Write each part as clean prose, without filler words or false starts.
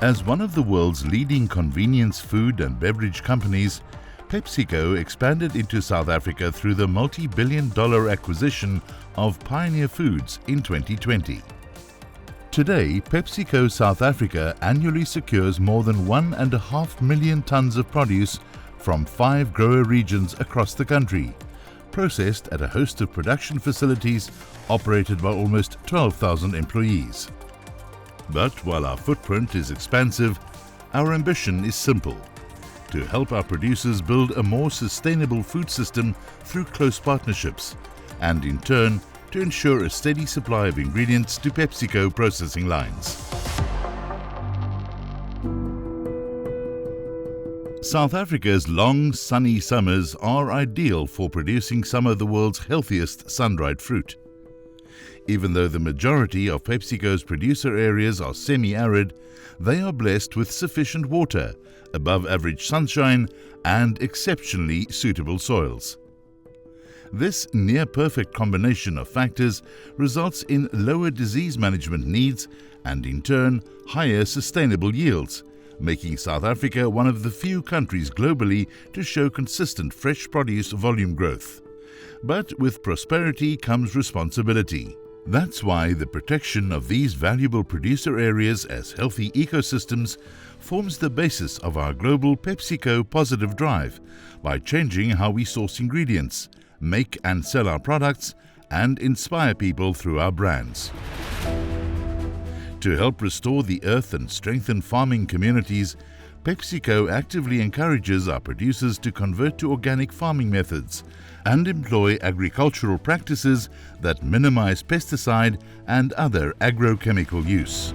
As one of the world's leading convenience food and beverage companies, Pepsico expanded into South Africa through the multi-billion-dollar acquisition of Pioneer Foods in 2020. Today, PepsiCo South Africa annually secures more than 1.5 million tons of produce from 5 grower regions across the country, processed at a host of production facilities operated by almost 12,000 employees. But while our footprint is expansive, our ambition is simple: to help our producers build a more sustainable food system through close partnerships, and in turn, to ensure a steady supply of ingredients to PepsiCo processing lines. South Africa's long, sunny summers are ideal for producing some of the world's healthiest sun-dried fruit. Even though the majority of PepsiCo's producer areas are semi-arid, they are blessed with sufficient water, above-average sunshine, and exceptionally suitable soils. This near-perfect combination of factors results in lower disease management needs and, in turn, higher sustainable yields, making South Africa one of the few countries globally to show consistent fresh produce volume growth. But with prosperity comes responsibility. That's why the protection of these valuable producer areas as healthy ecosystems forms the basis of our global PepsiCo Positive Drive by changing how we source ingredients, make and sell our products, and inspire people through our brands. To help restore the earth and strengthen farming communities, PepsiCo actively encourages our producers to convert to organic farming methods and employ agricultural practices that minimize pesticide and other agrochemical use.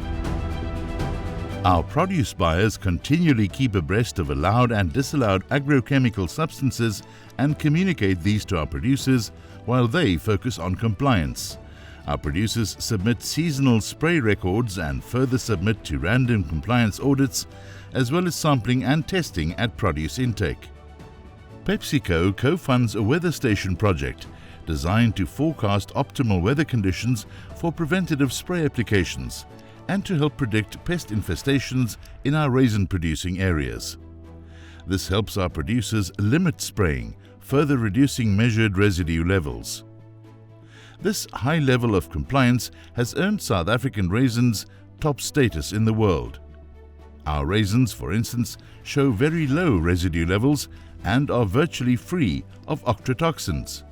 Our produce buyers continually keep abreast of allowed and disallowed agrochemical substances and communicate these to our producers while they focus on compliance. Our producers submit seasonal spray records and further submit to random compliance audits, as well as sampling and testing at produce intake. PepsiCo co-funds a weather station project designed to forecast optimal weather conditions for preventative spray applications and to help predict pest infestations in our raisin-producing areas. This helps our producers limit spraying, further reducing measured residue levels. This high level of compliance has earned South African raisins top status in the world. Our raisins, for instance, show very low residue levels and are virtually free of ochratoxins.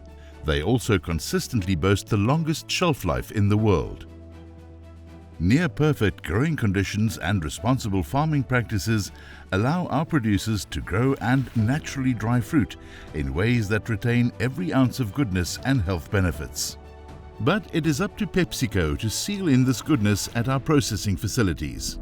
They also consistently boast the longest shelf life in the world. Near-perfect growing conditions and responsible farming practices allow our producers to grow and naturally dry fruit in ways that retain every ounce of goodness and health benefits. But it is up to PepsiCo to seal in this goodness at our processing facilities.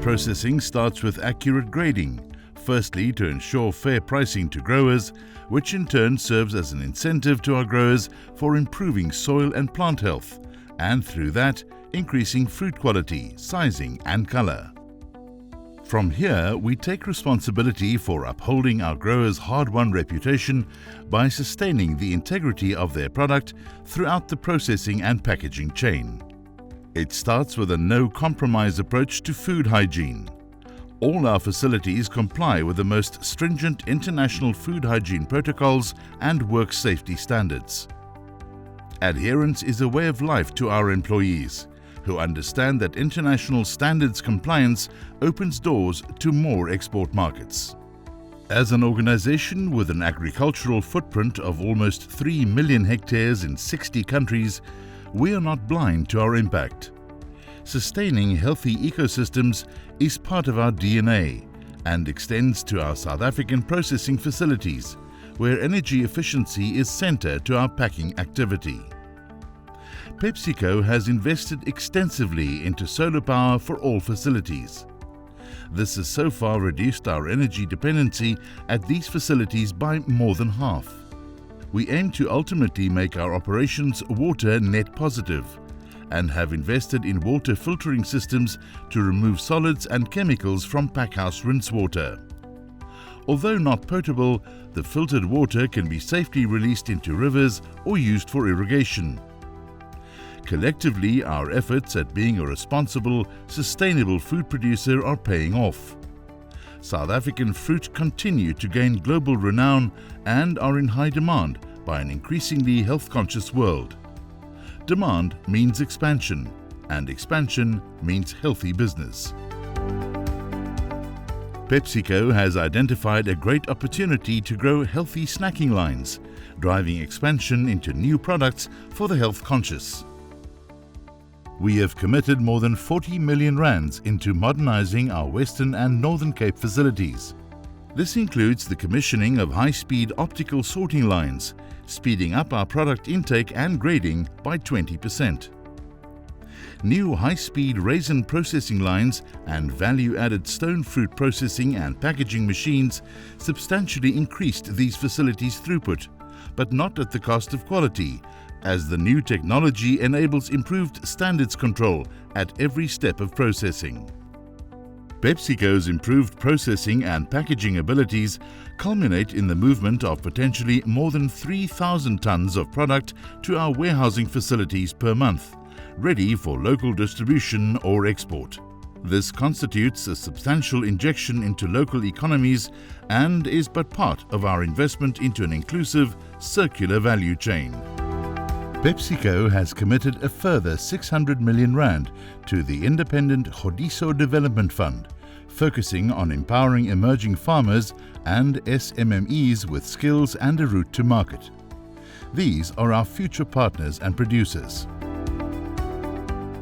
Processing starts with accurate grading, firstly to ensure fair pricing to growers, which in turn serves as an incentive to our growers for improving soil and plant health, and through that, increasing fruit quality, sizing and color. From here, we take responsibility for upholding our growers' hard-won reputation by sustaining the integrity of their product throughout the processing and packaging chain. It starts with a no-compromise approach to food hygiene. All our facilities comply with the most stringent international food hygiene protocols and work safety standards. Adherence is a way of life to our employees, who understand that international standards compliance opens doors to more export markets. As an organization with an agricultural footprint of almost 3 million hectares in 60 countries, we are not blind to our impact. Sustaining healthy ecosystems is part of our DNA and extends to our South African processing facilities, where energy efficiency is centre to our packing activity. PepsiCo has invested extensively into solar power for all facilities. This has so far reduced our energy dependency at these facilities by more than half. We aim to ultimately make our operations water net positive and have invested in water filtering systems to remove solids and chemicals from packhouse rinse water. Although not potable, the filtered water can be safely released into rivers or used for irrigation. Collectively, our efforts at being a responsible, sustainable food producer are paying off. South African fruit continue to gain global renown and are in high demand by an increasingly health-conscious world. Demand means expansion, and expansion means healthy business. Pepsico has identified a great opportunity to grow healthy snacking lines, driving expansion into new products for the health-conscious. We have committed more than 40 million rands into modernizing our Western and Northern Cape facilities. This includes the commissioning of high-speed optical sorting lines, speeding up our product intake and grading by 20%. New high-speed raisin processing lines and value-added stone fruit processing and packaging machines substantially increased these facilities' throughput, but not at the cost of quality, as the new technology enables improved standards control at every step of processing. PepsiCo's improved processing and packaging abilities culminate in the movement of potentially more than 3,000 tons of product to our warehousing facilities per month, ready for local distribution or export. This constitutes a substantial injection into local economies and is but part of our investment into an inclusive, circular value chain. PepsiCo has committed a further 600 million rand to the independent Godiso Development Fund, focusing on empowering emerging farmers and SMMEs with skills and a route to market. These are our future partners and producers.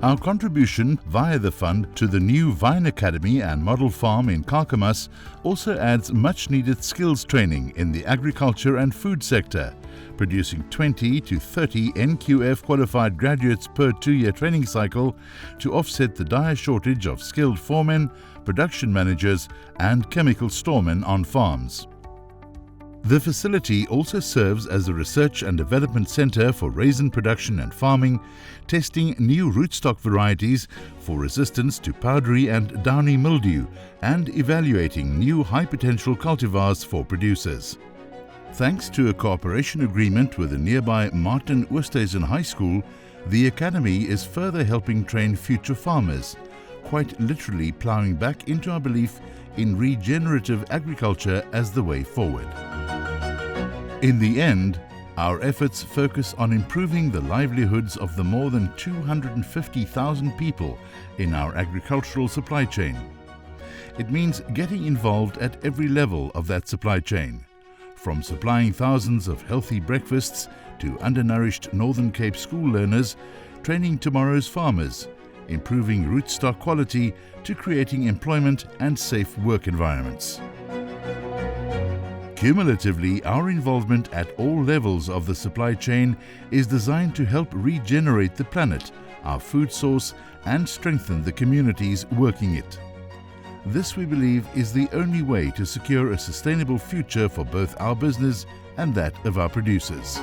Our contribution via the fund to the new Vine Academy and Model Farm in Kakamas also adds much-needed skills training in the agriculture and food sector, producing 20 to 30 NQF qualified graduates per 2-year training cycle to offset the dire shortage of skilled foremen, production managers and chemical storemen on farms. The facility also serves as a research and development center for raisin production and farming, testing new rootstock varieties for resistance to powdery and downy mildew, and evaluating new high-potential cultivars for producers. Thanks to a cooperation agreement with the nearby Martin Oosthuizen High School, the Academy is further helping train future farmers, quite literally ploughing back into our belief in regenerative agriculture as the way forward. In the end, our efforts focus on improving the livelihoods of the more than 250,000 people in our agricultural supply chain. It means getting involved at every level of that supply chain, from supplying thousands of healthy breakfasts to undernourished Northern Cape school learners, training tomorrow's farmers, improving rootstock quality to creating employment and safe work environments. Cumulatively, our involvement at all levels of the supply chain is designed to help regenerate the planet, our food source, and strengthen the communities working it. This, we believe, is the only way to secure a sustainable future for both our business and that of our producers.